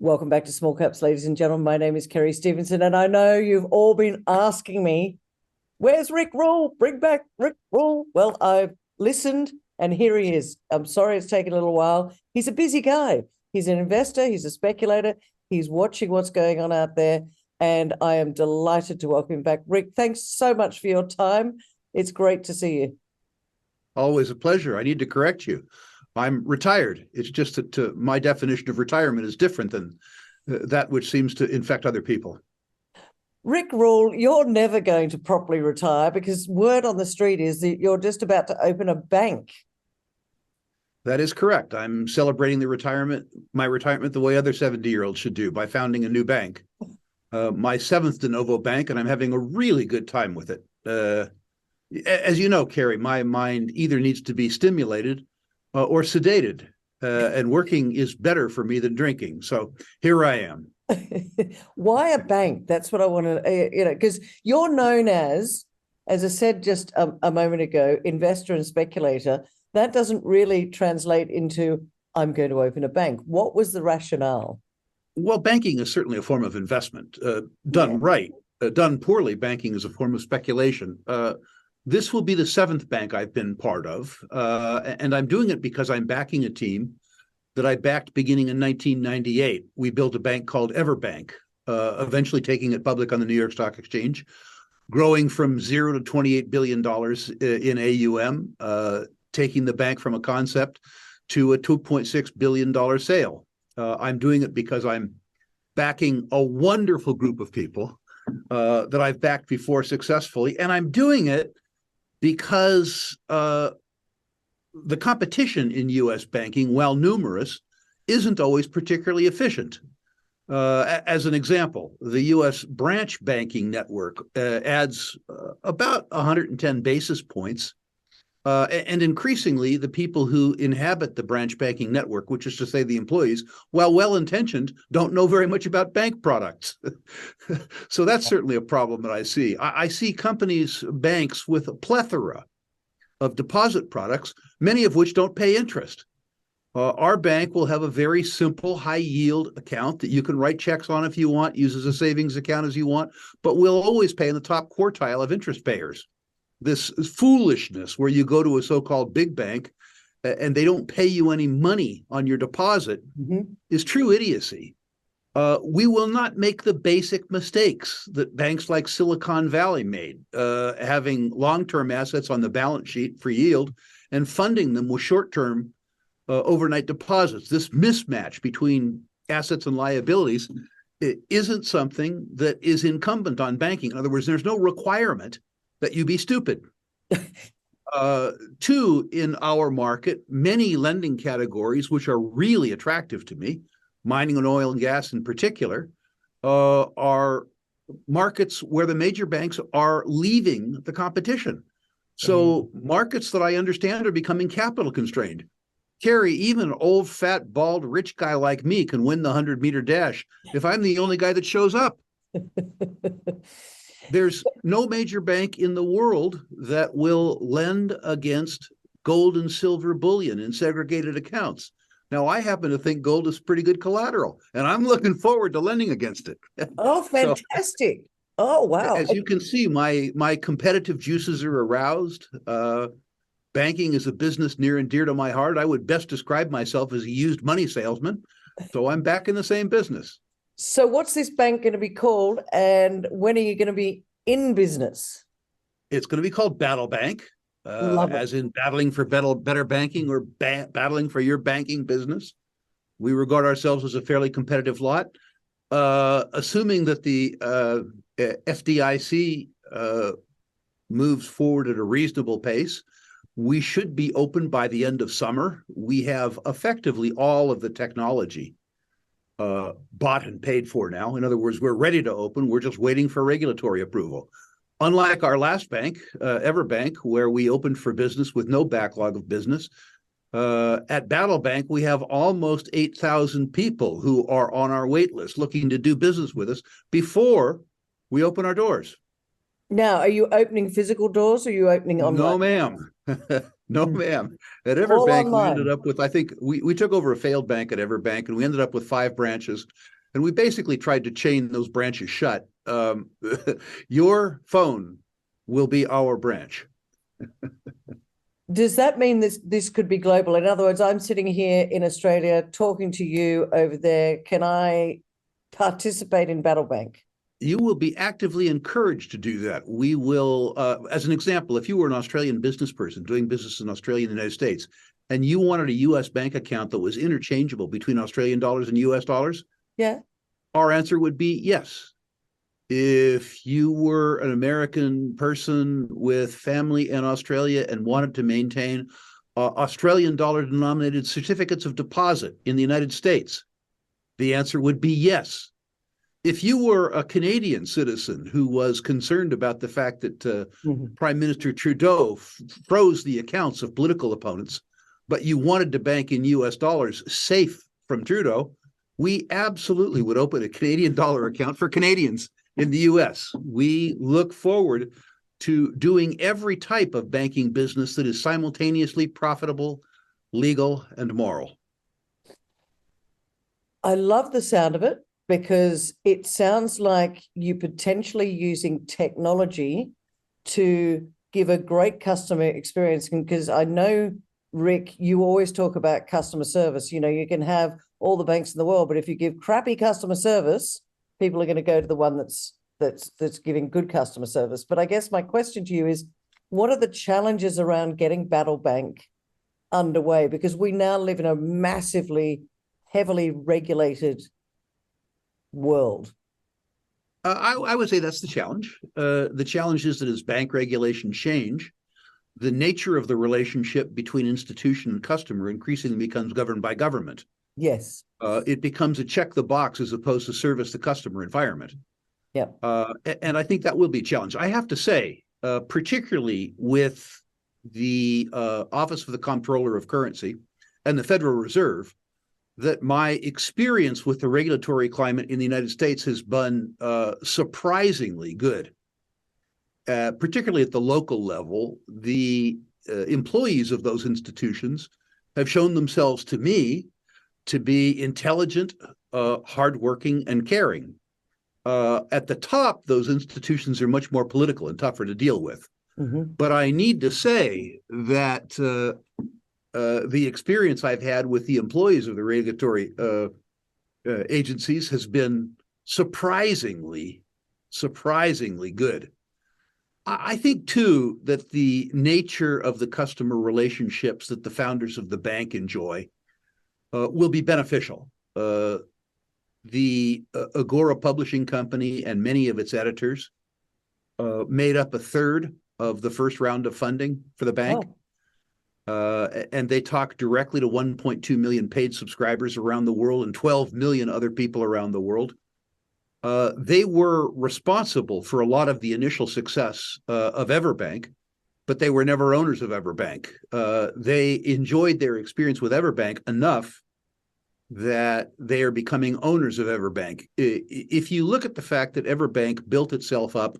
Welcome back to Small Caps, ladies and gentlemen. My name is Kerry Stevenson, and I know you've all been asking me, where's Rick Rule? Bring back Rick Rule. Well, I've listened, and here he is. I'm sorry it's taken a little while. He's a busy guy. He's an investor. He's a speculator. He's watching what's going on out there, and I am delighted to welcome him back. Rick, thanks so much for your time. It's great to see you. Always a pleasure. I need to correct you. I'm retired. It's just that my definition of retirement is different than that which seems to infect other people. Rick Rule, you're never going to properly retire because word on the street is that you're just about to open a bank. That is correct. I'm celebrating my retirement the way other 70-year-olds should do, by founding a new bank, my seventh de novo bank, and I'm having a really good time with it. As you know, Kerry, my mind either needs to be stimulated or sedated, and working is better for me than drinking. So here I am. Why a bank? That's what I want to, because you're known as I said just a moment ago, investor and speculator. That doesn't really translate into, I'm going to open a bank. What was the rationale? Well, banking is certainly a form of investment. Done right. Done poorly, banking is a form of speculation. This will be the seventh bank I've been part of, and I'm doing it because I'm backing a team that I backed beginning in 1998. We built a bank called EverBank, eventually taking it public on the New York Stock Exchange, growing from $0 to $28 billion in AUM, taking the bank from a concept to a $2.6 billion sale. I'm doing it because I'm backing a wonderful group of people that I've backed before successfully, and I'm doing it because the competition in U.S. banking, while numerous, isn't always particularly efficient. As an example, the U.S. branch banking network adds about 110 basis points, and increasingly the people who inhabit the branch banking network, which is to say the employees, while well-intentioned, don't know very much about bank products. So that's certainly a problem that I see. I see banks with a plethora of deposit products, many of which don't pay interest. Our bank will have a very simple high-yield account that you can write checks on if you want, use as a savings account as you want, but we'll always pay in the top quartile of interest payers. This foolishness where you go to a so-called big bank and they don't pay you any money on your deposit is true idiocy. We will not make the basic mistakes that banks like Silicon Valley made, having long-term assets on the balance sheet for yield and funding them with short-term overnight deposits. This mismatch between assets and liabilities isn't something that is incumbent on banking. In other words, there's no requirement that you be stupid. Two, in our market, many lending categories, which are really attractive to me, mining and oil and gas in particular, are markets where the major banks are leaving the competition. So markets that I understand are becoming capital constrained. Kerry, even an old, fat, bald, rich guy like me can win the 100-meter dash if I'm the only guy that shows up. There's no major bank in the world that will lend against gold and silver bullion in segregated accounts. Now, I happen to think gold is pretty good collateral, and I'm looking forward to lending against it. Oh, fantastic. Oh, wow. As you can see, my competitive juices are aroused. Banking is a business near and dear to my heart. I would best describe myself as a used money salesman, so I'm back in the same business. So what's this bank going to be called, and when are you going to be in business? It's going to be called Battle Bank, as in battling for better banking or battling for your banking business. We regard ourselves as a fairly competitive lot. Assuming that the FDIC moves forward at a reasonable pace, we should be open by the end of summer. We have effectively all of the technology bought and paid for now. In other words, we're ready to open. We're just waiting for regulatory approval. Unlike our last bank, EverBank, where we opened for business with no backlog of business, at Battle Bank, we have almost 8,000 people who are on our wait list looking to do business with us before we open our doors. Now, are you opening physical doors or are you opening online? No, ma'am. No, ma'am. At EverBank, we ended up with, I think, we took over a failed bank at EverBank, and we ended up with 5 branches. And we basically tried to chain those branches shut. Your phone will be our branch. Does that mean this could be global? In other words, I'm sitting here in Australia talking to you over there. Can I participate in Battle Bank? You will be actively encouraged to do that. We will, as an example, if you were an Australian business person doing business in Australia and the United States, and you wanted a U.S. bank account that was interchangeable between Australian dollars and U.S. dollars, Yeah. our answer would be yes. If you were an American person with family in Australia and wanted to maintain Australian dollar denominated certificates of deposit in the United States, the answer would be yes. If you were a Canadian citizen who was concerned about the fact that Prime Minister Trudeau froze the accounts of political opponents, but you wanted to bank in US dollars safe from Trudeau, we absolutely would open a Canadian dollar account for Canadians in the US. We look forward to doing every type of banking business that is simultaneously profitable, legal, and moral. I love the sound of it because it sounds like you potentially using technology to give a great customer experience. Because I know, Rick, you always talk about customer service. You know, you can have all the banks in the world, but if you give crappy customer service, people are going to go to the one that's giving good customer service. But I guess my question to you is, what are the challenges around getting Battle Bank underway? Because we now live in a massively, heavily regulated world. I would say that's the challenge. The challenge is that as bank regulations change, the nature of the relationship between institution and customer increasingly becomes governed by government. Yes. It becomes a check the box as opposed to service the customer environment. Yeah. And I think that will be a challenge. I have to say, particularly with the Office of the Comptroller of Currency and the Federal Reserve, that my experience with the regulatory climate in the United States has been surprisingly good. Particularly at the local level, the employees of those institutions have shown themselves to me to be intelligent, hardworking, and caring. At the top, those institutions are much more political and tougher to deal with. But I need to say that the experience I've had with the employees of the regulatory agencies has been surprisingly good. I think, too, that the nature of the customer relationships that the founders of the bank enjoy will be beneficial. The Agora Publishing Company and many of its editors made up a third of the first round of funding for the bank. And they talk directly to 1.2 million paid subscribers around the world and 12 million other people around the world. They were responsible for a lot of the initial success of Everbank, but they were never owners of Everbank. They enjoyed their experience with Everbank enough that they are becoming owners of Everbank. If you look at the fact that Everbank built itself up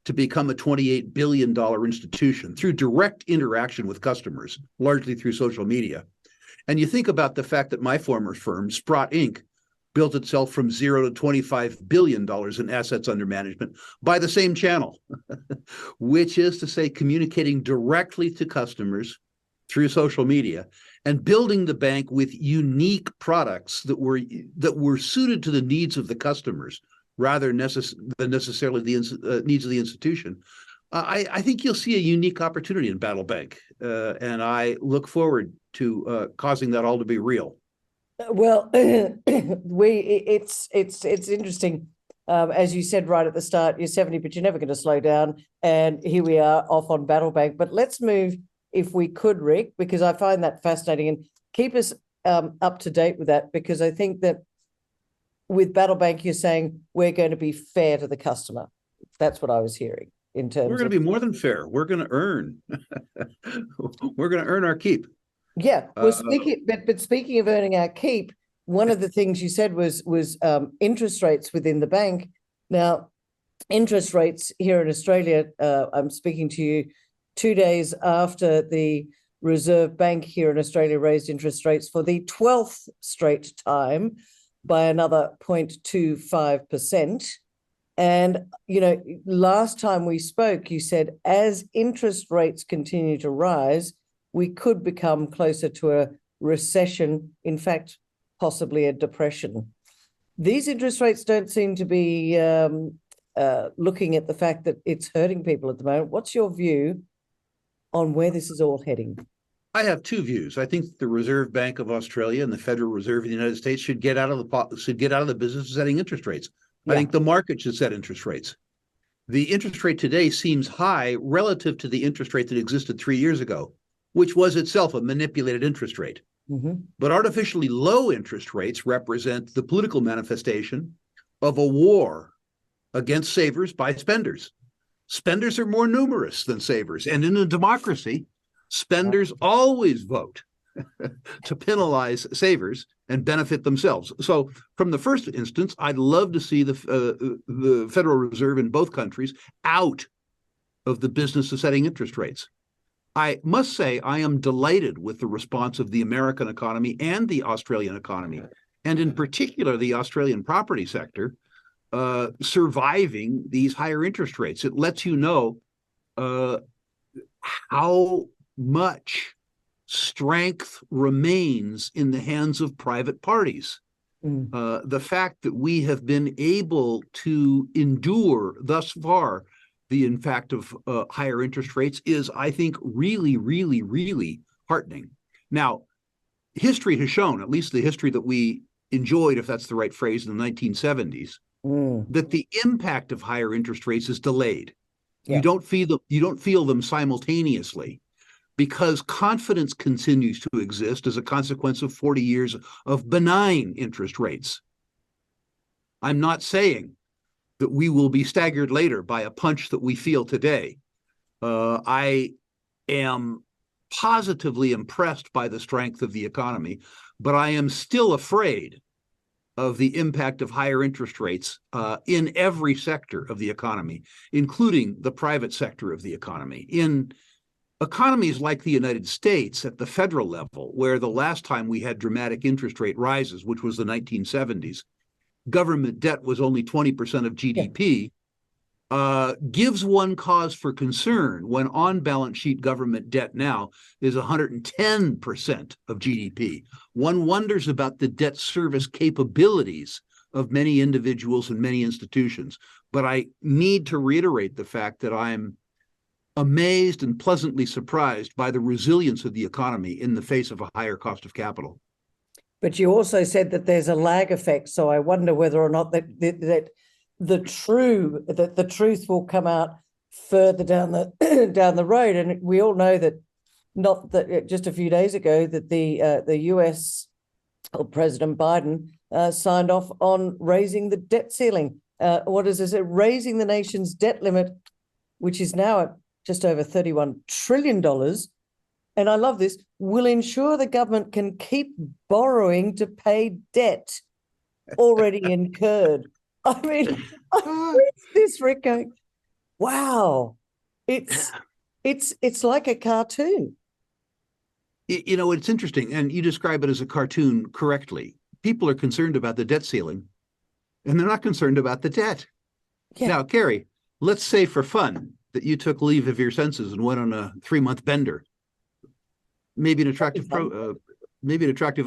to become a $28 billion institution through direct interaction with customers, largely through social media, and you think about the fact that my former firm, Sprott Inc., built itself from $0 to $25 billion in assets under management by the same channel, which is to say communicating directly to customers through social media and building the bank with unique products that were suited to the needs of the customers rather than necessarily the needs of the institution. I think you'll see a unique opportunity in Battle Bank, and I look forward to causing that all to be real. Well, it's interesting. As you said right at the start, you're 70, but you're never going to slow down. And here we are off on Battle Bank. But let's move, if we could, Rick, because I find that fascinating, and keep us up to date with that, because I think that with Battle Bank, you're saying we're going to be fair to the customer. That's what I was hearing in terms. We're going to be more than fair. We're going to earn. We're going to earn our keep. Yeah. Well, speaking of earning our keep, one of the things you said was interest rates within the bank. Now, interest rates here in Australia, I'm speaking to you 2 days after the Reserve Bank here in Australia raised interest rates for the 12th straight time. by another 0.25%. And, last time we spoke, you said as interest rates continue to rise, we could become closer to a recession, in fact, possibly a depression. These interest rates don't seem to be looking at the fact that it's hurting people at the moment. What's your view on where this is all heading? I have two views. I think the Reserve Bank of Australia and the Federal Reserve of the United States should get out of the business of setting interest rates. I think the market should set interest rates. The interest rate today seems high relative to the interest rate that existed 3 years ago, which was itself a manipulated interest rate. Mm-hmm. But artificially low interest rates represent the political manifestation of a war against savers by spenders. Spenders are more numerous than savers. And in a democracy, spenders always vote to penalize savers and benefit themselves. So from the first instance, I'd love to see the Federal Reserve in both countries out of the business of setting interest rates. I must say I am delighted with the response of the American economy and the Australian economy, and in particular the Australian property sector, surviving these higher interest rates. It lets you know how much strength remains in the hands of private parties. The fact that we have been able to endure thus far the impact of higher interest rates is, I think, really, really, really heartening. Now, history has shown, at least the history that we enjoyed, if that's the right phrase, in the 1970s, that the impact of higher interest rates is delayed. Yeah. You don't feel them simultaneously, because confidence continues to exist as a consequence of 40 years of benign interest rates. I'm not saying that we will be staggered later by a punch that we feel today. I am positively impressed by the strength of the economy, but I am still afraid of the impact of higher interest rates in every sector of the economy, including the private sector of the economy. In economies like the United States at the federal level, where the last time we had dramatic interest rate rises, which was the 1970s, government debt was only 20% of GDP, gives one cause for concern when on-balance sheet government debt now is 110% of GDP. One wonders about the debt service capabilities of many individuals and many institutions. But I need to reiterate the fact that I'm amazed and pleasantly surprised by the resilience of the economy in the face of a higher cost of capital. But you also said that there's a lag effect, so I wonder whether or not that the truth will come out further down the road. And we all know that just a few days ago that the US or President Biden signed off on raising the debt ceiling. What is it? Raising the nation's debt limit, which is now at just over $31 trillion. And I love this, will ensure the government can keep borrowing to pay debt already incurred. I mean, I read this, Rick, going, wow, it's like a cartoon. You know, it's interesting, and you describe it as a cartoon correctly. People are concerned about the debt ceiling, and they're not concerned about the debt. Yeah. Now, Carrie, let's say for fun that you took leave of your senses and went on a 3-month bender. Maybe an attractive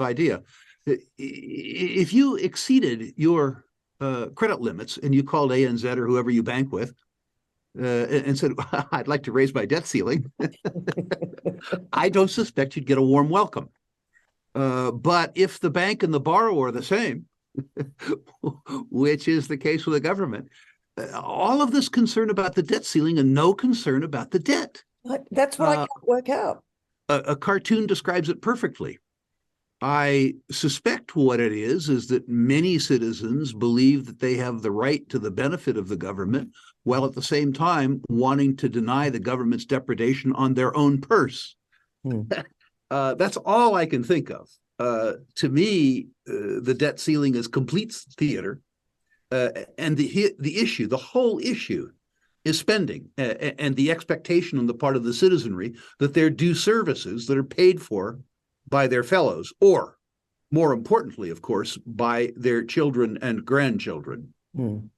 idea. If you exceeded your credit limits and you called ANZ or whoever you bank with and said, I'd like to raise my debt ceiling, I don't suspect you'd get a warm welcome. But if the bank and the borrower are the same, which is the case with the government, all of this concern about the debt ceiling and no concern about the debt. That's what I can't work out. A cartoon describes it perfectly. I suspect what it is that many citizens believe that they have the right to the benefit of the government, while at the same time wanting to deny the government's depredation on their own purse. That's all I can think of. To me, the debt ceiling is complete theater, and the whole issue is spending and the expectation on the part of the citizenry that their due services that are paid for by their fellows or more importantly, of course, by their children and grandchildren. Mm.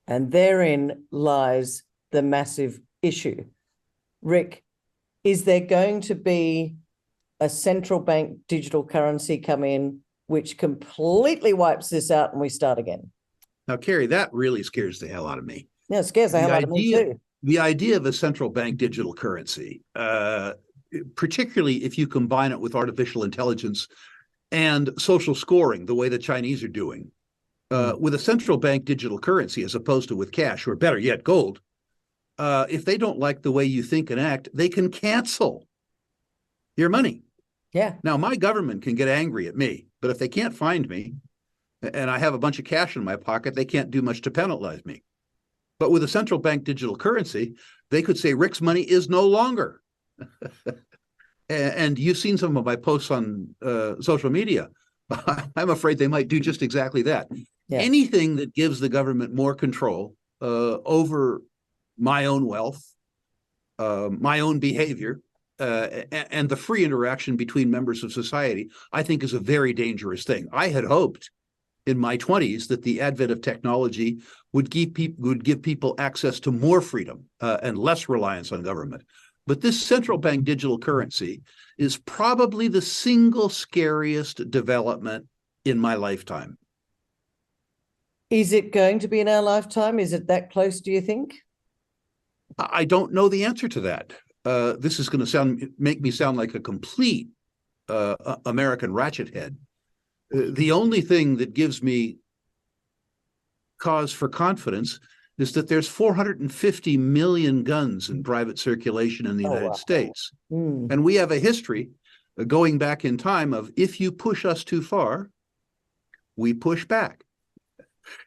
And therein lies the massive issue. Rick, is there going to be a central bank digital currency come in which completely wipes this out and we start again? Now, Carrie, that really scares the hell out of me. Yeah, it scares the hell out of me too. The idea of a central bank digital currency, particularly if you combine it with artificial intelligence and social scoring, the way the Chinese are doing, with a central bank digital currency as opposed to with cash, or better yet, gold, if they don't like the way you think and act, they can cancel your money. Yeah. Now, my government can get angry at me, but if they can't find me and I have a bunch of cash in my pocket, they can't do much to penalize me. But with a central bank digital currency, they could say Rick's money is no longer. And you've seen some of my posts on social media. I'm afraid they might do just exactly that. Yeah. Anything that gives the government more control over my own wealth, my own behavior, and the free interaction between members of society, I think is a very dangerous thing. I had hoped in my 20s that the advent of technology would give people access to more freedom and less reliance on government. But this central bank digital currency is probably the single scariest development in my lifetime. Is it going to be in our lifetime? Is it that close, do you think? I don't know the answer to that. This is going to make me sound like a complete American ratchet head. The only thing that gives me cause for confidence is that there's 450 million guns in private circulation in the United States. And we have a history going back in time of if you push us too far, we push back.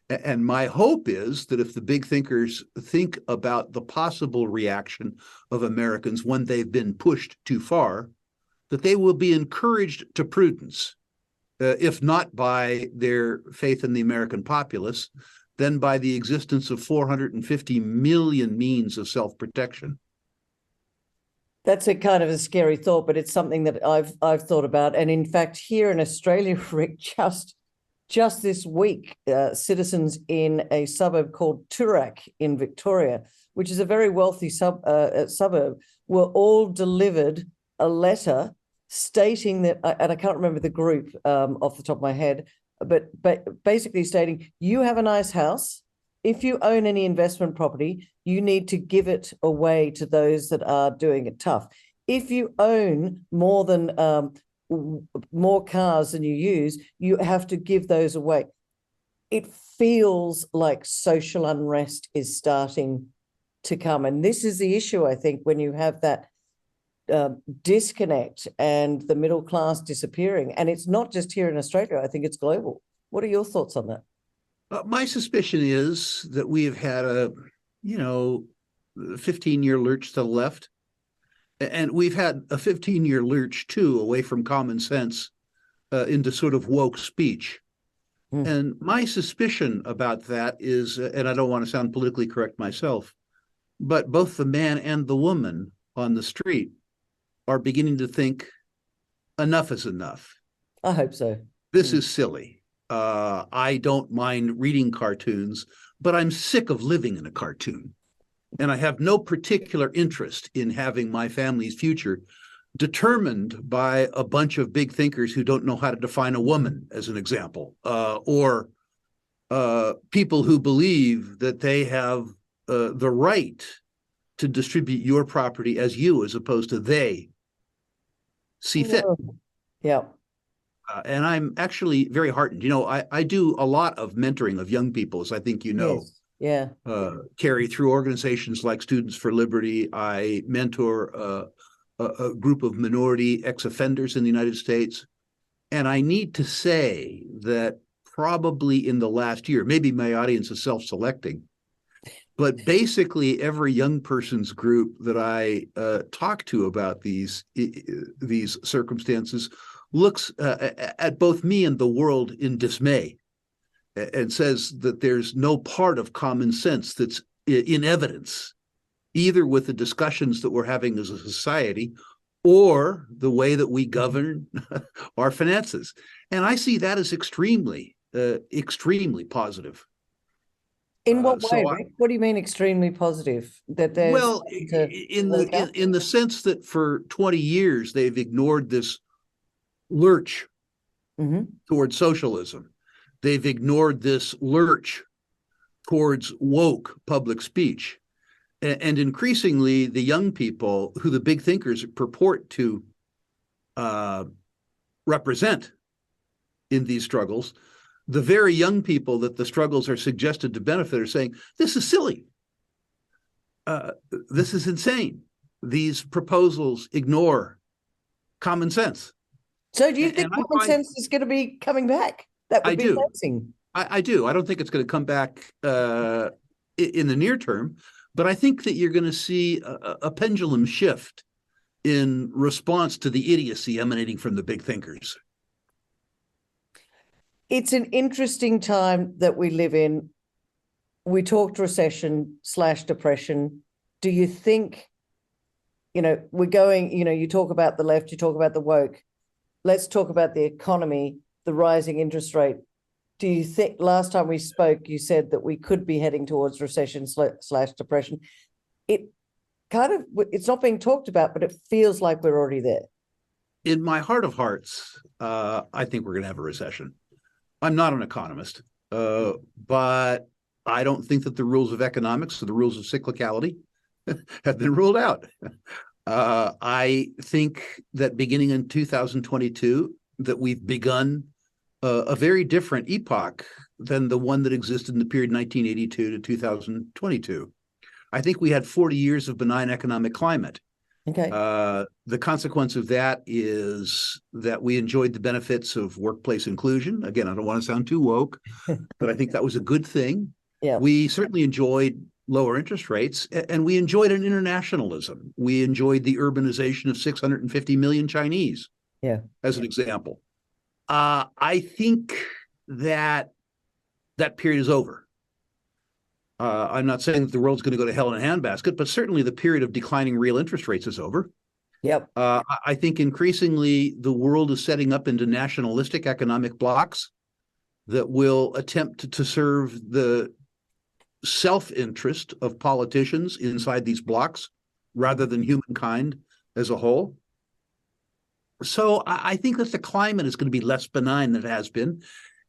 And my hope is that if the big thinkers think about the possible reaction of Americans when they've been pushed too far, that they will be encouraged to prudence, if not by their faith in the American populace, then by the existence of 450 million means of self-protection. That's a kind of a scary thought, but it's something that I've thought about. And in fact, here in Australia, Rick, just this week, citizens in a suburb called Toorak in Victoria, which is a very wealthy suburb, were all delivered a letter stating that, and I can't remember the group off the top of my head, but basically stating, you have a nice house. If you own any investment property, you need to give it away to those that are doing it tough. If you own more cars than you use, you have to give those away. It feels like social unrest is starting to come. And this is the issue, I think, when you have that disconnect and the middle class disappearing. And it's not just here in Australia, I think it's global. What are your thoughts on that? My suspicion is that we have had a 15-year lurch to the left. And we've had a 15-year lurch, too, away from common sense into sort of woke speech. And my suspicion about that is, and I don't want to sound politically correct myself, but both the man and the woman on the street are beginning to think enough is enough. I hope so. This is silly. I don't mind reading cartoons, but I'm sick of living in a cartoon. And I have no particular interest in having my family's future determined by a bunch of big thinkers who don't know how to define a woman, as an example, or people who believe that they have the right to distribute your property as you, as opposed to they see fit. Yeah. And I'm actually very heartened. I do a lot of mentoring of young people, as I think you know. Yes. Yeah. Carrie, through organizations like Students for Liberty. I mentor a group of minority ex-offenders in the United States. And I need to say that probably in the last year, maybe my audience is self-selecting, but basically every young person's group that I talk to about these circumstances looks at both me and the world in dismay and says that there's no part of common sense that's in evidence, either with the discussions that we're having as a society or the way that we govern our finances. And I see that as extremely positive. In what way, So, Rick? What do you mean extremely positive? That there's well, to wake up? in the sense that for 20 years they've ignored this lurch towards socialism. They've ignored this lurch towards woke public speech. And increasingly, the young people who the big thinkers purport to represent in these struggles, the very young people that the struggles are suggested to benefit are saying, this is silly. This is insane. These proposals ignore common sense. So do you think common sense is going to be coming back? That would be amazing. I do. I don't think it's going to come back in the near term, but I think that you're going to see a pendulum shift in response to the idiocy emanating from the big thinkers. It's an interesting time that we live in. We talked recession/depression. Do you think, we're going, you talk about the left, you talk about the woke. Let's talk about the economy, the rising interest rate. Do you think, last time we spoke, you said that we could be heading towards recession/depression? It's not being talked about, but it feels like we're already there. In my heart of hearts, I think we're going to have a recession. I'm not an economist, but I don't think that the rules of economics or the rules of cyclicality have been ruled out. I think that beginning in 2022, that we've begun a very different epoch than the one that existed in the period 1982 to 2022. I think we had 40 years of benign economic climate. Okay. The consequence of that is that we enjoyed the benefits of workplace inclusion. Again, I don't want to sound too woke, but I think that was a good thing. Yeah. We certainly enjoyed lower interest rates, and we enjoyed an internationalism. We enjoyed the urbanization of 650 million Chinese, as an example. I think that period is over. I'm not saying that the world's going to go to hell in a handbasket, but certainly the period of declining real interest rates is over. Yep. I think increasingly the world is setting up into nationalistic economic blocs that will attempt to serve the self-interest of politicians inside these blocs rather than humankind as a whole. So I think that the climate is going to be less benign than it has been.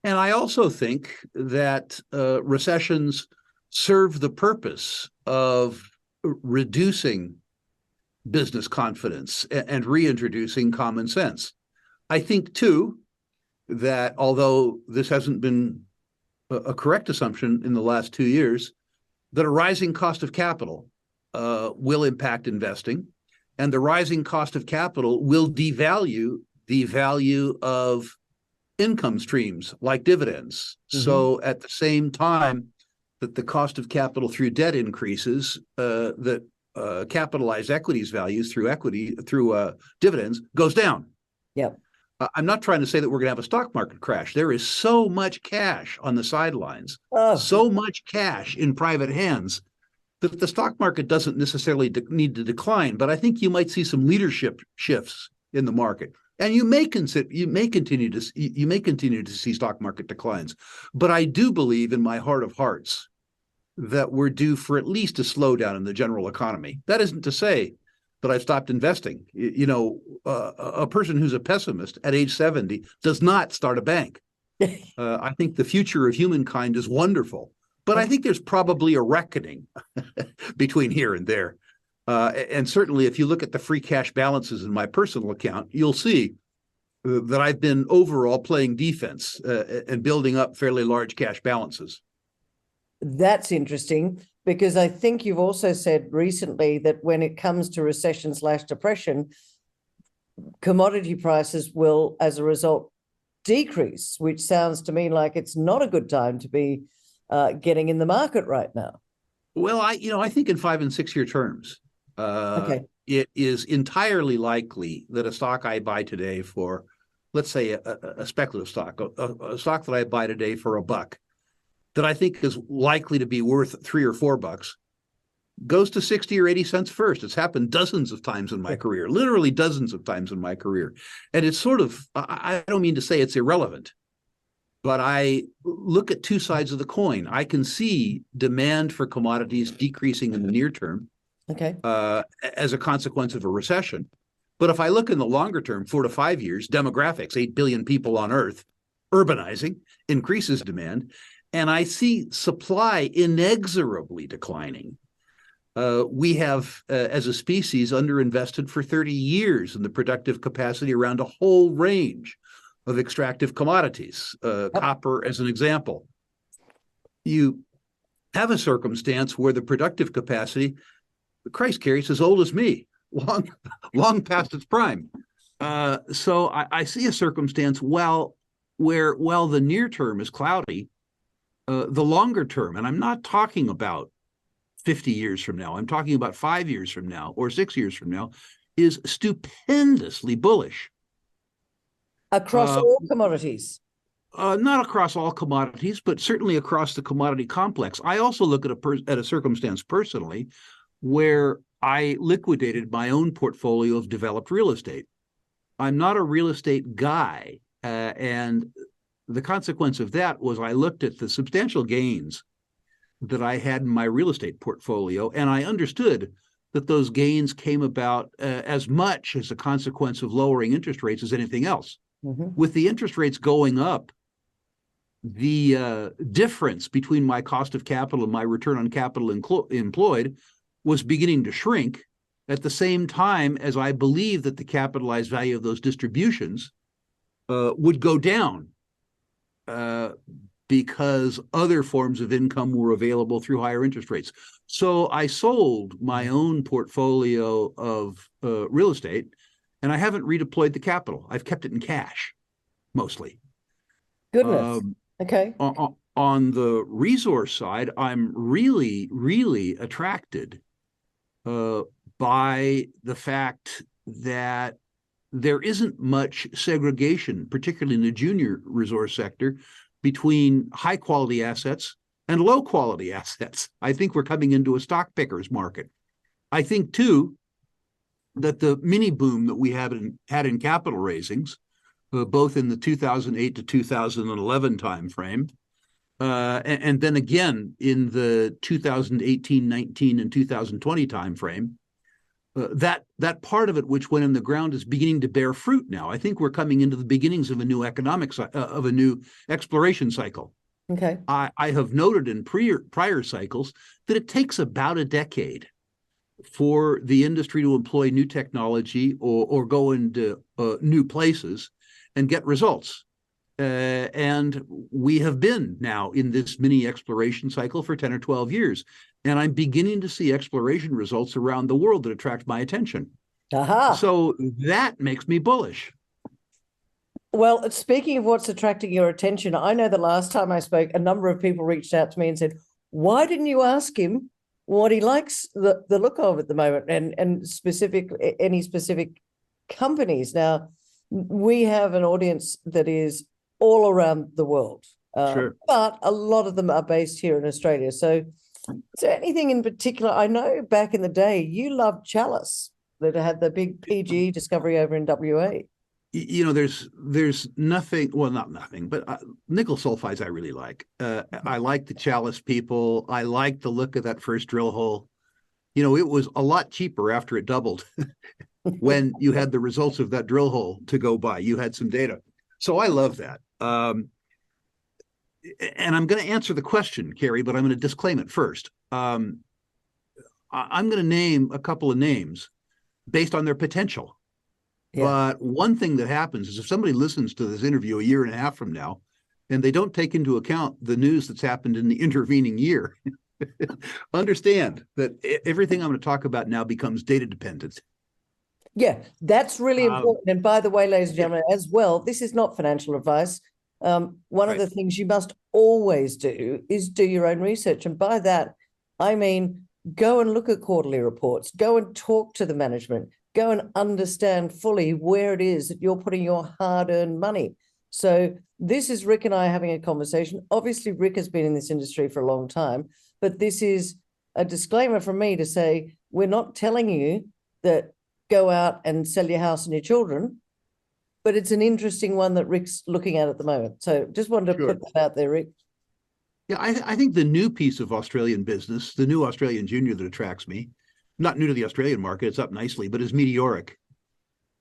And I also think that recessions serve the purpose of reducing business confidence and reintroducing common sense. I think, too, that although this hasn't been a correct assumption in the last 2 years, that a rising cost of capital will impact investing, and the rising cost of capital will devalue the value of income streams like dividends. So at the same time that the cost of capital through debt increases, that capitalized equities values through dividends goes down. Yep. I'm not trying to say that we're going to have a stock market crash. There is so much cash on the sidelines, so much cash in private hands, that the stock market doesn't necessarily need to decline. But I think you might see some leadership shifts in the market, and you may continue to see stock market declines. But I do believe in my heart of hearts that we're due for at least a slowdown in the general economy. That isn't to say that I've stopped investing. A person who's a pessimist at age 70 does not start a bank. I think the future of humankind is wonderful, but I think there's probably a reckoning between here and there. And certainly if you look at the free cash balances in my personal account, you'll see that I've been overall playing defense and building up fairly large cash balances. That's interesting, because I think you've also said recently that when it comes to recession/depression, commodity prices will, as a result, decrease, which sounds to me like it's not a good time to be getting in the market right now. Well, I think in 5 and 6 year terms, it is entirely likely that a stock I buy today for, let's say, a speculative stock, a stock that I buy today for $1, that I think is likely to be worth $3 or $4 goes to 60 or 80 cents first. It's happened dozens of times in my career, literally dozens of times in my career. And it's sort of, I don't mean to say it's irrelevant, but I look at two sides of the coin. I can see demand for commodities decreasing in the near term as a consequence of a recession. But if I look in the longer term, 4 to 5 years, demographics, 8 billion people on Earth, urbanizing increases demand. And I see supply inexorably declining. We have, as a species, underinvested for 30 years in the productive capacity around a whole range of extractive commodities, copper as an example. You have a circumstance where the productive capacity, Christ, Carrie, it's as old as me, long past its prime. So I see a circumstance, where while the near term is cloudy, the longer term, and I'm not talking about 50 years from now, I'm talking about 5 years from now or 6 years from now, is stupendously bullish. Across all commodities? Not across all commodities, but certainly across the commodity complex. I also look at a circumstance personally where I liquidated my own portfolio of developed real estate. I'm not a real estate guy, and the consequence of that was I looked at the substantial gains that I had in my real estate portfolio, and I understood that those gains came about as much as a consequence of lowering interest rates as anything else. Mm-hmm. With the interest rates going up, the difference between my cost of capital and my return on capital employed was beginning to shrink at the same time as I believe that the capitalized value of those distributions would go down because other forms of income were available through higher interest rates. So I sold my own portfolio of real estate, and I haven't redeployed the capital. I've kept it in cash, mostly. Goodness. Okay. On the resource side, I'm really, really attracted by the fact that there isn't much segregation, particularly in the junior resource sector, between high quality assets and low quality assets. I think we're coming into a stock pickers market. I think, too, that the mini boom that we had in capital raisings, both in the 2008 to 2011 timeframe, and then again in the 2018, 19, and 2020 timeframe, that part of it which went in the ground is beginning to bear fruit now. I think we're coming into the beginnings of a new of a new exploration cycle. Okay. I have noted in prior cycles that it takes about a decade for the industry to employ new technology or go into new places and get results. And we have been now in this mini exploration cycle for 10 or 12 years. And I'm beginning to see exploration results around the world that attract my attention. Aha. So that makes me bullish. Well, speaking of what's attracting your attention, I know the last time I spoke, a number of people reached out to me and said, why didn't you ask him what he likes the look of at the moment and any specific companies? Now, we have an audience that is all around the world, Sure. But a lot of them are based here in Australia. So is there anything in particular? I know back in the day you loved Chalice that had the big PG discovery over in WA. You know, there's nothing, well, not nothing, but nickel sulfides I really like. I like the Chalice people. I like the look of that first drill hole. You know, it was a lot cheaper after it doubled when you had the results of that drill hole to go by. You had some data. So I love that. And I'm going to answer the question, Carrie, but I'm going to disclaim it first. I'm going to name a couple of names based on their potential. Yeah. But one thing that happens is if somebody listens to this interview a year and a half from now, and they don't take into account the news that's happened in the intervening year, understand that everything I'm going to talk about now becomes data dependent. Yeah, that's really important. And by the way, ladies and gentlemen, as well, this is not financial advice. One of the things you must always do is do your own research. And by that, I mean, go and look at quarterly reports, go and talk to the management, go and understand fully where it is that you're putting your hard-earned money. So this is Rick and I having a conversation. Obviously, Rick has been in this industry for a long time, but this is a disclaimer from me to say, we're not telling you that go out and sell your house and your children, but it's an interesting one that Rick's looking at the moment. So just wanted to Sure. put that out there, Rick. Yeah, I think the new piece of Australian business, the new Australian junior that attracts me, not new to the Australian market, it's up nicely, but is Meteoric.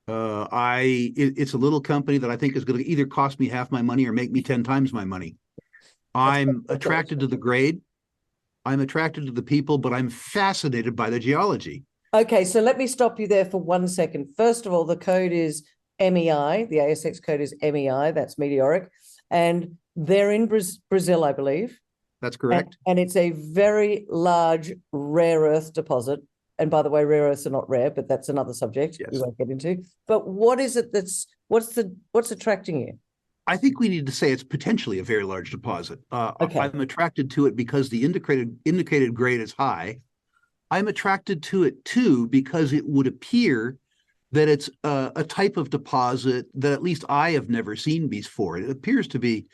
It's a little company that I think is going to either cost me half my money or make me 10 times my money. I'm attracted to the grade. I'm attracted to the people, but I'm fascinated by the geology. Okay, so let me stop you there for 1 second. First of all, the code is MEI. The ASX code is MEI. That's Meteoric. And they're in Brazil, I believe. That's correct. And it's a very large rare earth deposit. And by the way, rare earths are not rare, but that's another subject we won't get into. But what is it what's attracting you? I think we need to say it's potentially a very large deposit. Okay. I'm attracted to it because the indicated grade is high. I'm attracted to it too because it would appear that it's a type of deposit that at least I have never seen before. It appears to be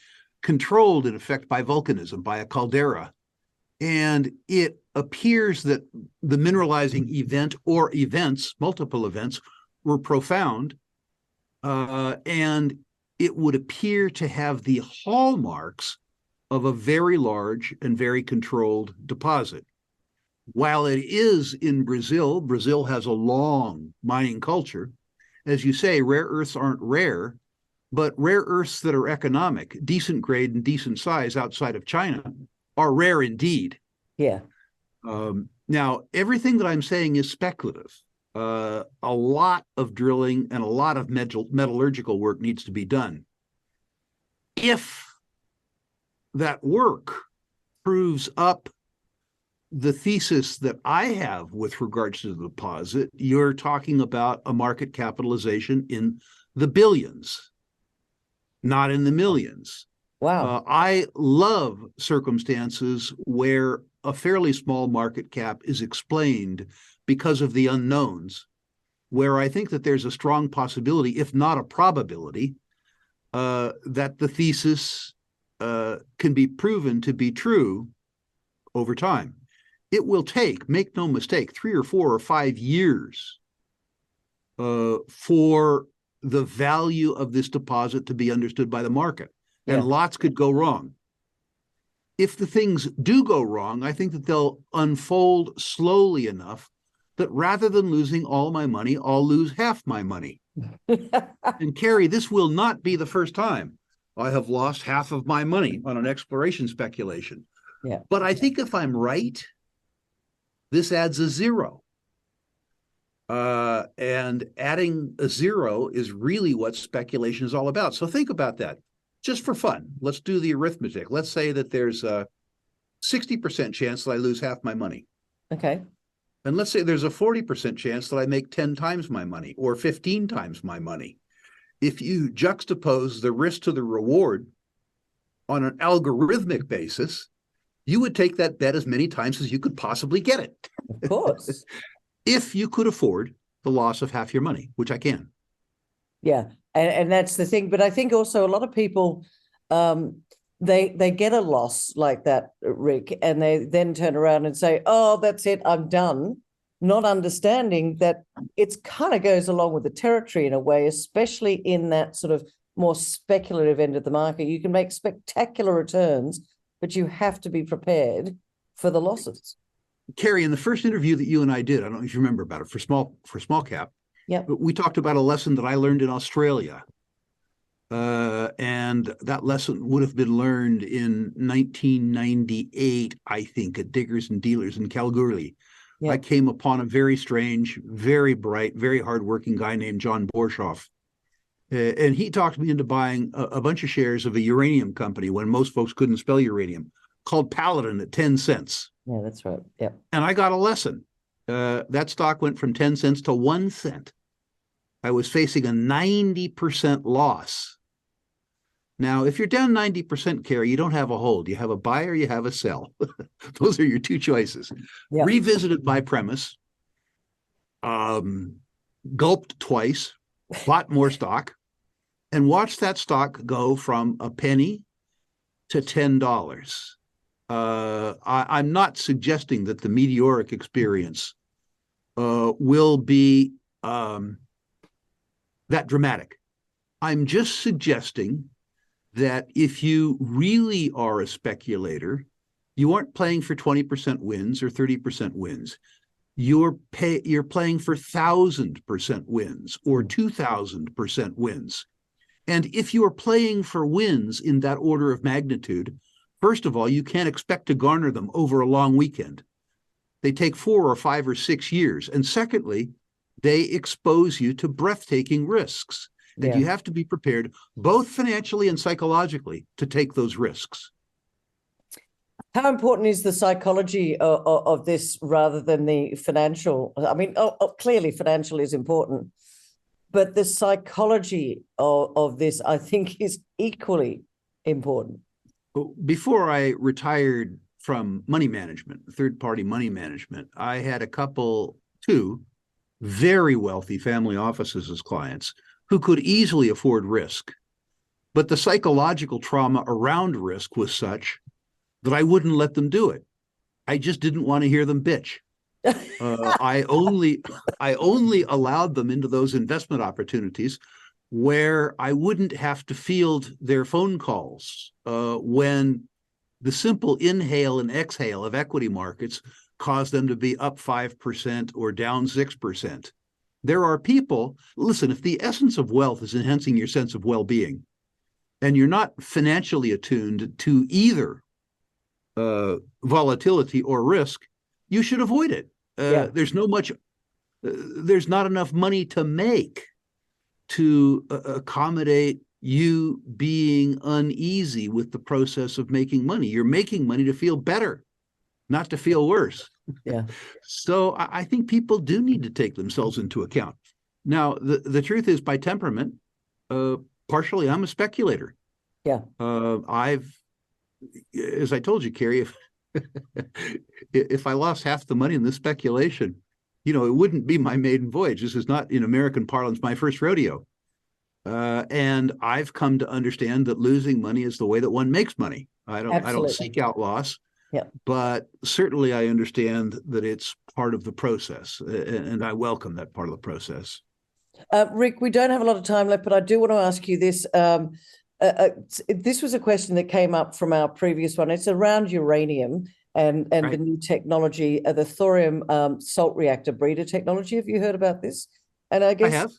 controlled in effect by volcanism, by a caldera. And it appears that the mineralizing event or events, multiple events, were profound. And it would appear to have the hallmarks of a very large and very controlled deposit. While it is in Brazil, Brazil has a long mining culture. As you say, rare earths aren't rare, but rare earths that are economic, decent grade and decent size outside of China are rare indeed. Yeah. Now, everything that I'm saying is speculative. A lot of drilling and a lot of metallurgical work needs to be done. If that work proves up the thesis that I have with regards to the deposit, you're talking about a market capitalization in the billions, not in the millions. Wow. I love circumstances where a fairly small market cap is explained because of the unknowns, where I think that there's a strong possibility, if not a probability, that the thesis can be proven to be true over time. It will take, make no mistake, 3 or 4 or 5 years for the value of this deposit to be understood by the market. And lots could go wrong. If the things do go wrong, I think that they'll unfold slowly enough that rather than losing all my money, I'll lose half my money. And Carrie, this will not be the first time I have lost half of my money on an exploration speculation. Yeah. But I think if I'm right, this adds a zero. And adding a zero is really what speculation is all about. So think about that. Just for fun, let's do the arithmetic. Let's say that there's a 60% chance that I lose half my money. Okay. And let's say there's a 40% chance that I make 10 times my money or 15 times my money. If you juxtapose the risk to the reward on an algorithmic basis, you would take that bet as many times as you could possibly get it. Of course. If you could afford the loss of half your money, which I can. Yeah. And that's the thing. But I think also a lot of people, they get a loss like that, Rick, and they then turn around and say, oh, that's it, I'm done. Not understanding that it's kind of goes along with the territory in a way, especially in that sort of more speculative end of the market. You can make spectacular returns, but you have to be prepared for the losses. Carrie, in the first interview that you and I did, I don't know if you remember about it, for small cap, but we talked about a lesson that I learned in Australia. And that lesson would have been learned in 1998, I think, at Diggers and Dealers in Kalgoorlie. I came upon a very strange, very bright, very hardworking guy named John Borshoff. And he talked me into buying a bunch of shares of a uranium company when most folks couldn't spell uranium, called Paladin at 10 cents. Yeah, that's right. Yeah. And I got a lesson. That stock went from 10 cents to 1 cent. I was facing a 90% loss. Now, if you're down 90%, Carrie, you don't have a hold. You have a buy or you have a sell. Those are your two choices. Yeah. Revisited my premise, gulped twice, bought more stock, and watched that stock go from a penny to $10. I'm not suggesting that the meteoric experience will be that dramatic. I'm just suggesting that if you really are a speculator, you aren't playing for 20% wins or 30% wins. You're playing for 1,000% wins or 2,000% wins. And if you're playing for wins in that order of magnitude, first of all, you can't expect to garner them over a long weekend. They take 4 or 5 or 6 years. And secondly, they expose you to breathtaking risks. And you have to be prepared, both financially and psychologically, to take those risks. How important is the psychology of this rather than the financial? I mean, clearly financial is important, but the psychology of this, I think, is equally important. Before I retired from money management, third-party money management, I had two very wealthy family offices as clients who could easily afford risk. But the psychological trauma around risk was such that I wouldn't let them do it. I just didn't want to hear them bitch. I only allowed them into those investment opportunities where I wouldn't have to field their phone calls when the simple inhale and exhale of equity markets caused them to be up 5% or down 6%. There are people, listen, if the essence of wealth is enhancing your sense of well-being, and you're not financially attuned to either volatility or risk, you should avoid it. There's not enough money to make to accommodate you being uneasy with the process of making money. You're making money to feel better, not to feel worse. Yeah. So I think people do need to take themselves into account. Now, the truth is, by temperament, partially I'm a speculator. Yeah. As I told you, Carrie, if I lost half the money in this speculation, it wouldn't be my maiden voyage. This is not, in American parlance, my first rodeo. And I've come to understand that losing money is the way that one makes money. I don't seek out loss. Yeah. But certainly I understand that it's part of the process, and I welcome that part of the process. Rick, we don't have a lot of time left, but I do want to ask you this. This was a question that came up from our previous one. It's around uranium and right. The new technology, the thorium salt reactor breeder technology. Have you heard about this? And I guess I have.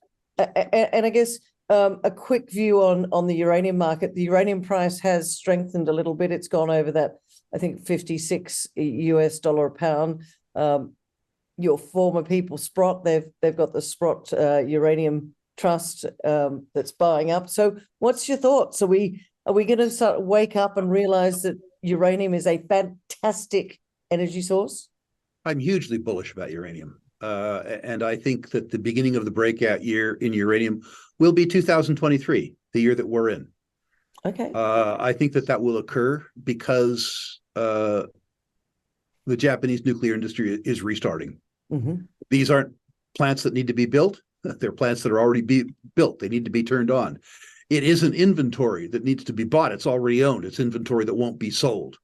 And I guess a quick view on the uranium market. The uranium price has strengthened a little bit. It's gone over that, I think, $56 a pound. Your former people, Sprott, they've got the Sprott Uranium Trust that's buying up. So what's your thoughts? Are we going to start wake up and realize that uranium is a fantastic energy source? I'm hugely bullish about uranium. And I think that the beginning of the breakout year in uranium will be 2023, the year that we're in. Okay. I think that will occur because the Japanese nuclear industry is restarting. Mm-hmm. These aren't plants that need to be built. They're plants that are already built. They need to be turned on. It isn't inventory that needs to be bought. It's already owned. It's inventory that won't be sold.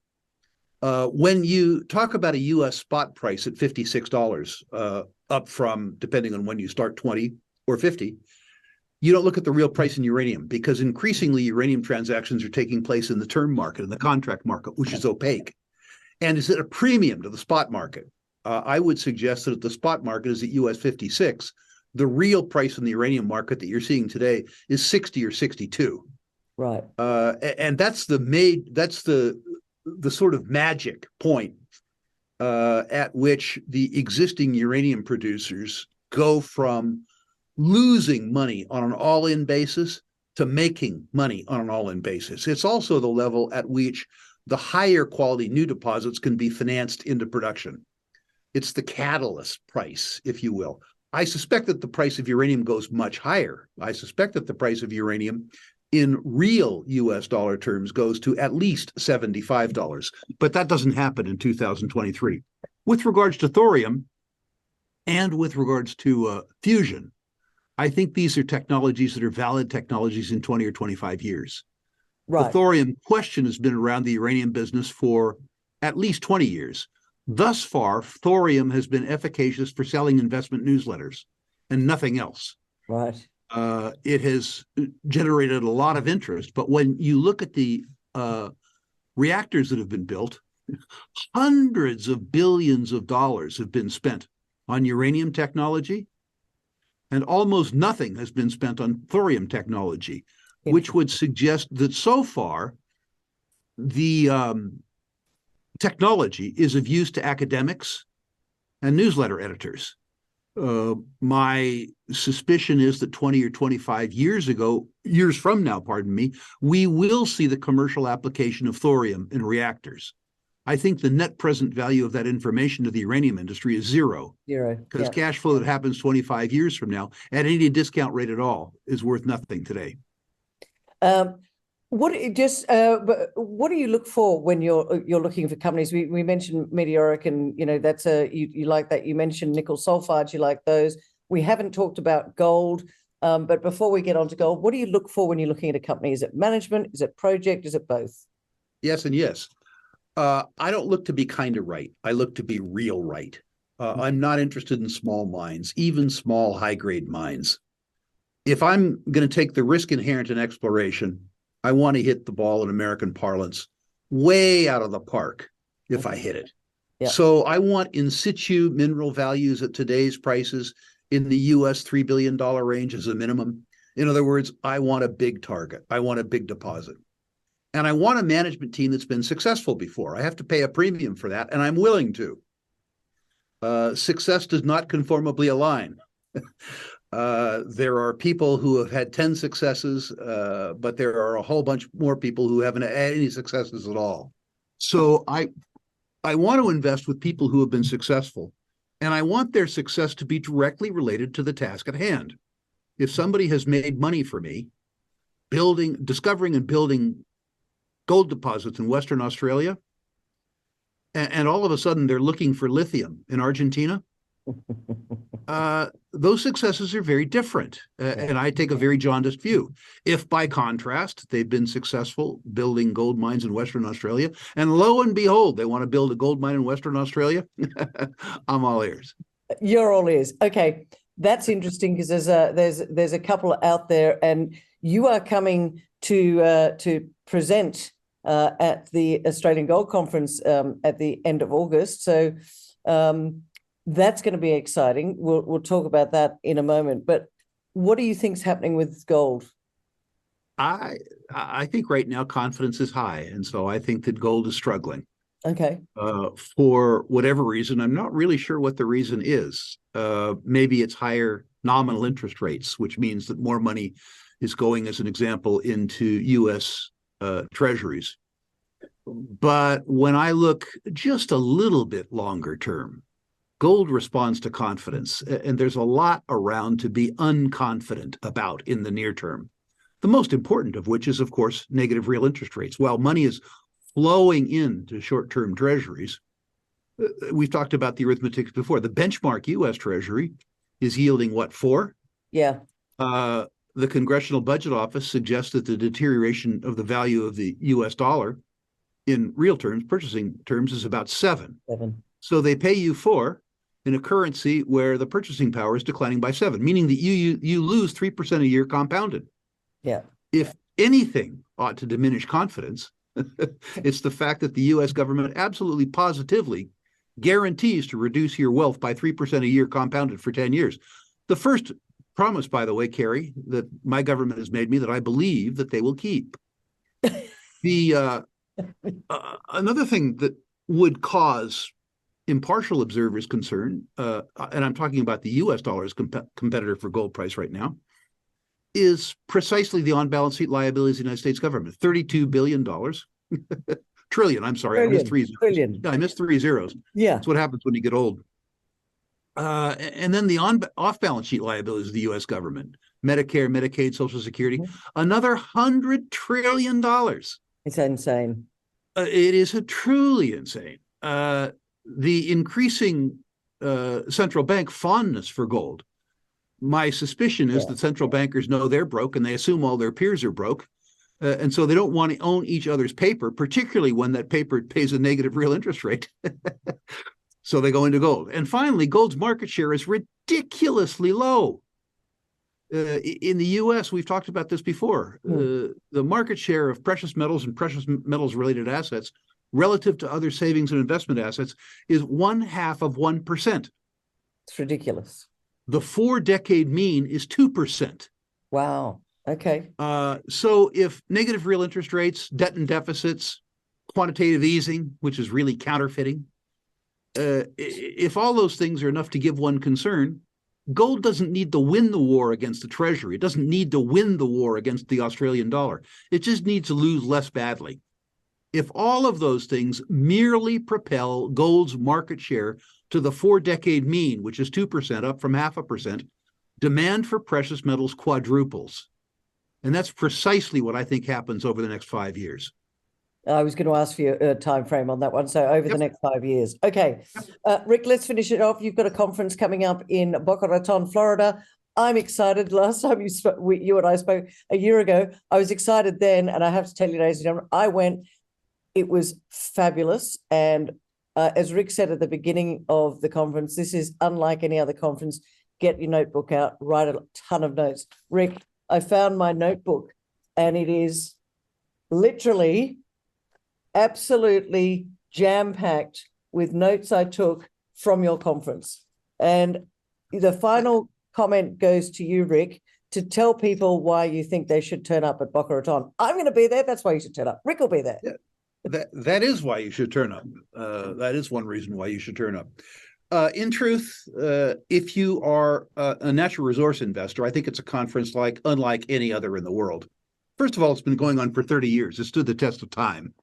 When you talk about a U.S. spot price at $56, up from, depending on when you start, 20 or 50, you don't look at the real price in uranium, because increasingly uranium transactions are taking place in the term market and the contract market, which is opaque, and is at a premium to the spot market. I would suggest that if the spot market is at US 56, the real price in the uranium market that you're seeing today is 60 or 62. Right. And that's the sort of magic point at which the existing uranium producers go from losing money on an all-in basis to making money on an all-in basis. It's also the level at which the higher quality new deposits can be financed into production. It's the catalyst price, if you will. I suspect that the price of uranium goes much higher. I suspect that the price of uranium in real US dollar terms goes to at least $75, but that doesn't happen in 2023. With regards to thorium and with regards to fusion, I think these are technologies that are valid technologies in 20 or 25 years. Right. The thorium question has been around the uranium business for at least 20 years. Thus far, thorium has been efficacious for selling investment newsletters and nothing else. Right. It has generated a lot of interest, but when you look at the reactors that have been built, hundreds of billions of dollars have been spent on uranium technology, and almost nothing has been spent on thorium technology, which would suggest that so far the technology is of use to academics and newsletter editors. My suspicion is that 20 or 25 years from now, we will see the commercial application of thorium in reactors. I think the net present value of that information to the uranium industry is zero. Because cash flow that happens 25 years from now, at any discount rate at all, is worth nothing today. What do you look for when you're looking for companies? We mentioned Meteoric, and that's you like that. You mentioned nickel sulfides, you like those. We haven't talked about gold, but before we get on to gold, what do you look for when you're looking at a company? Is it management? Is it project? Is it both? Yes and yes. I don't look to be kind of right. I look to be real right. I'm not interested in small mines, even small high-grade mines. If I'm going to take the risk inherent in exploration, I want to hit the ball in American parlance way out of the park if I hit it. Yeah. So I want in situ mineral values at today's prices in the US $3 billion range as a minimum. In other words, I want a big target. I want a big deposit. And I want a management team that's been successful before. I have to pay a premium for that, and I'm willing to. Success does not conformably align. There are people who have had 10 successes, but there are a whole bunch more people who haven't had any successes at all. So I want to invest with people who have been successful, and I want their success to be directly related to the task at hand. If somebody has made money for me, discovering and building gold deposits in Western Australia, and all of a sudden they're looking for lithium in Argentina, those successes are very different, and I take a very jaundiced view. If, by contrast, they've been successful building gold mines in Western Australia, and lo and behold, they want to build a gold mine in Western Australia, I'm all ears. You're all ears. Okay, that's interesting because there's a couple out there, and you are coming to present at the Australian Gold Conference at the end of August. So that's going to be exciting. We'll talk about that in a moment. But what do you think's happening with gold? I think right now confidence is high, and so I think that gold is struggling. Okay. For whatever reason, I'm not really sure what the reason is. Maybe it's higher nominal interest rates, which means that more money is going, as an example, into U.S. treasuries. But when I look just a little bit longer term, gold responds to confidence, and there's a lot around to be unconfident about in the near term. The most important of which is, of course, negative real interest rates. While money is flowing into short-term treasuries, we've talked about the arithmetic before. The benchmark U.S. Treasury is yielding what, 4? Yeah. The Congressional Budget Office suggests that the deterioration of the value of the U.S. dollar in real terms, purchasing terms, is about 7. So they pay you 4 in a currency where the purchasing power is declining by 7, meaning that you lose 3% a year compounded. Yeah. If anything ought to diminish confidence, it's the fact that the U.S. government absolutely positively guarantees to reduce your wealth by 3% a year compounded for 10 years. The first promise, by the way, Carrie, that my government has made me that I believe that they will keep. Another thing that would cause impartial observers concern, and I'm talking about the U.S. dollar's competitor for gold price right now, is precisely the on-balance sheet liabilities of the United States government. $32 billion. Trillion, I'm sorry. I missed 3 zeros. Trillion. Yeah, I missed 3 zeros. Yeah. That's what happens when you get old. And then the off-balance sheet liabilities of the U.S. government, Medicare, Medicaid, Social Security, another $100 trillion. It's insane. It is truly insane. The increasing central bank fondness for gold. My suspicion is that central bankers know they're broke and they assume all their peers are broke. And so they don't want to own each other's paper, particularly when that paper pays a negative real interest rate. So they go into gold. And finally, gold's market share is ridiculously low. In the US, we've talked about this before. The market share of precious metals and precious metals related assets relative to other savings and investment assets is 0.5%. It's ridiculous. The 4-decade mean is 2%. Wow. Okay. So if negative real interest rates, debt and deficits, quantitative easing, which is really counterfeiting, if all those things are enough to give one concern, gold doesn't need to win the war against the Treasury. It doesn't need to win the war against the Australian dollar. It just needs to lose less badly. If all of those things merely propel gold's market share to the 4-decade mean, which is 2%, up from 0.5%, demand for precious metals quadruples. And that's precisely what I think happens over the next 5 years. I was going to ask for your time frame on that one. So over the next 5 years. Okay. Rick, let's finish it off. You've got a conference coming up in Boca Raton, Florida. I'm excited. Last time you and I spoke a year ago, I was excited then. And I have to tell you, ladies and gentlemen, I went. It was fabulous. And as Rick said at the beginning of the conference, this is unlike any other conference. Get your notebook out, write a ton of notes. Rick, I found my notebook and it is literally absolutely jam-packed with notes I took from your conference. And the final comment goes to you, Rick, to tell people why you think they should turn up at Boca Raton. I'm going to be there. That's why you should turn up. Rick will be there. Yeah, that is why you should turn up. That is one reason why you should turn up. In truth, if you are a natural resource investor, I think it's a conference unlike any other in the world. First of all, it's been going on for 30 years. It stood the test of time.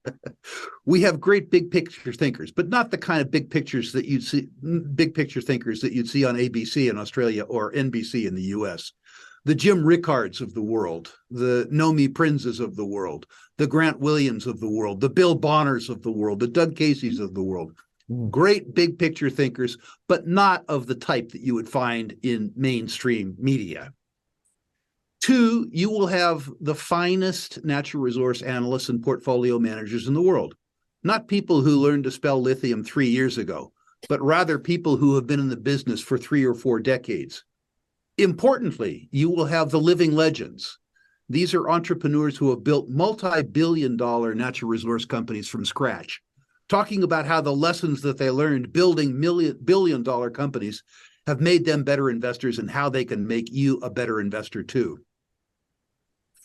We have great big picture thinkers, but not the kind of big picture thinkers that you'd see on ABC in Australia or NBC in the US. The Jim Rickards of the world, the Nomi Prinzes of the world, the Grant Williams of the world, the Bill Bonners of the world, the Doug Caseys of the world. Great big picture thinkers, but not of the type that you would find in mainstream media. 2, you will have the finest natural resource analysts and portfolio managers in the world. Not people who learned to spell lithium 3 years ago, but rather people who have been in the business for 3 or 4 decades. Importantly, you will have the living legends. These are entrepreneurs who have built multi-billion-dollar natural resource companies from scratch, talking about how the lessons that they learned building billion-dollar companies have made them better investors and how they can make you a better investor too.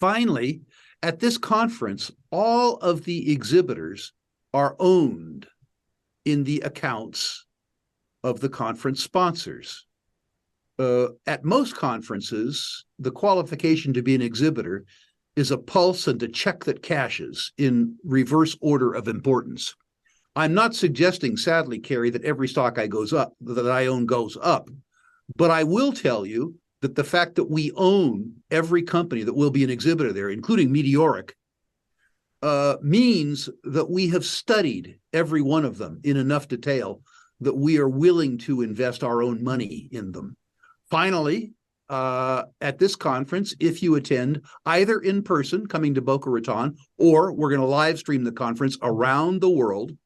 Finally, at this conference, all of the exhibitors are owned in the accounts of the conference sponsors. At most conferences, the qualification to be an exhibitor is a pulse and a check that cashes in reverse order of importance. I'm not suggesting, sadly, Carrie, that every stock that I own goes up, but I will tell you that the fact that we own every company that will be an exhibitor there, including Meteoric, means that we have studied every one of them in enough detail that we are willing to invest our own money in them. Finally, at this conference, if you attend either in person, coming to Boca Raton, or we're going to live stream the conference around the world,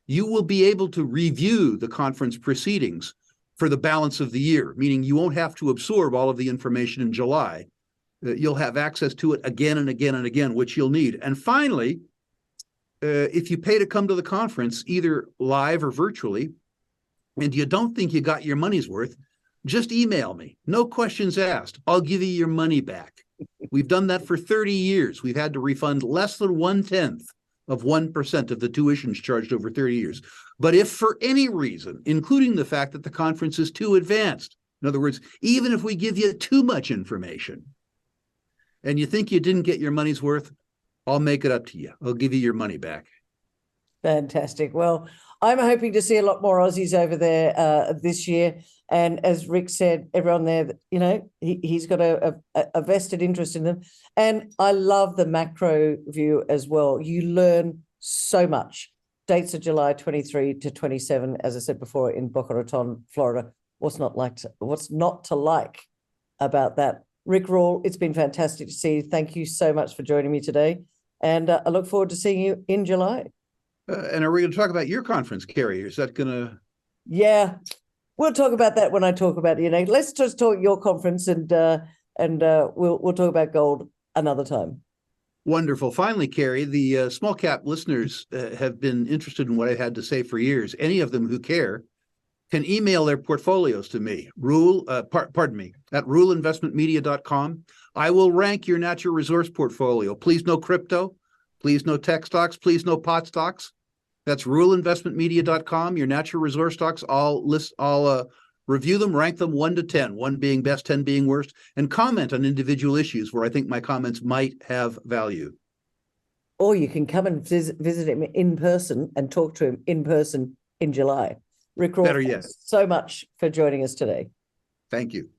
you will be able to review the conference proceedings for the balance of the year, meaning you won't have to absorb all of the information in July. You'll have access to it again and again and again, which you'll need. And finally, if you pay to come to the conference, either live or virtually, and you don't think you got your money's worth, just email me. No questions asked. I'll give you your money back. We've done that for 30 years. We've had to refund less than 1/10 of 1% of the tuitions charged over 30 years. But if for any reason, including the fact that the conference is too advanced, in other words, even if we give you too much information and you think you didn't get your money's worth, I'll make it up to you. I'll give you your money back. Fantastic. Well, I'm hoping to see a lot more Aussies over there this year. And as Rick said, everyone there, he's got a vested interest in them. And I love the macro view as well. You learn so much. Dates are July 23 to 27, as I said before, in Boca Raton, Florida. What's not to like about that Rick Rule, it's been fantastic to see you. Thank you so much for joining me today. And I look forward to seeing you in July. And are we going to talk about your conference, Carrie? Is that going to? Yeah, we'll talk about that when I talk about let's just talk your conference, and we'll talk about gold another time. Wonderful. Finally, Carrie, the small cap listeners have been interested in what I had to say for years. Any of them who care can email their portfolios to me, at ruleinvestmentmedia.com. I will rank your natural resource portfolio. Please no crypto, please no tech stocks, please no pot stocks. That's ruleinvestmentmedia.com. Your natural resource stocks, I'll review them, rank them 1 to 10, 1 being best, 10 being worst, and comment on individual issues where I think my comments might have value. Or you can come and visit him in person and talk to him in person in July. Rick Rule, Better yet. thanks so much for joining us today. Thank you.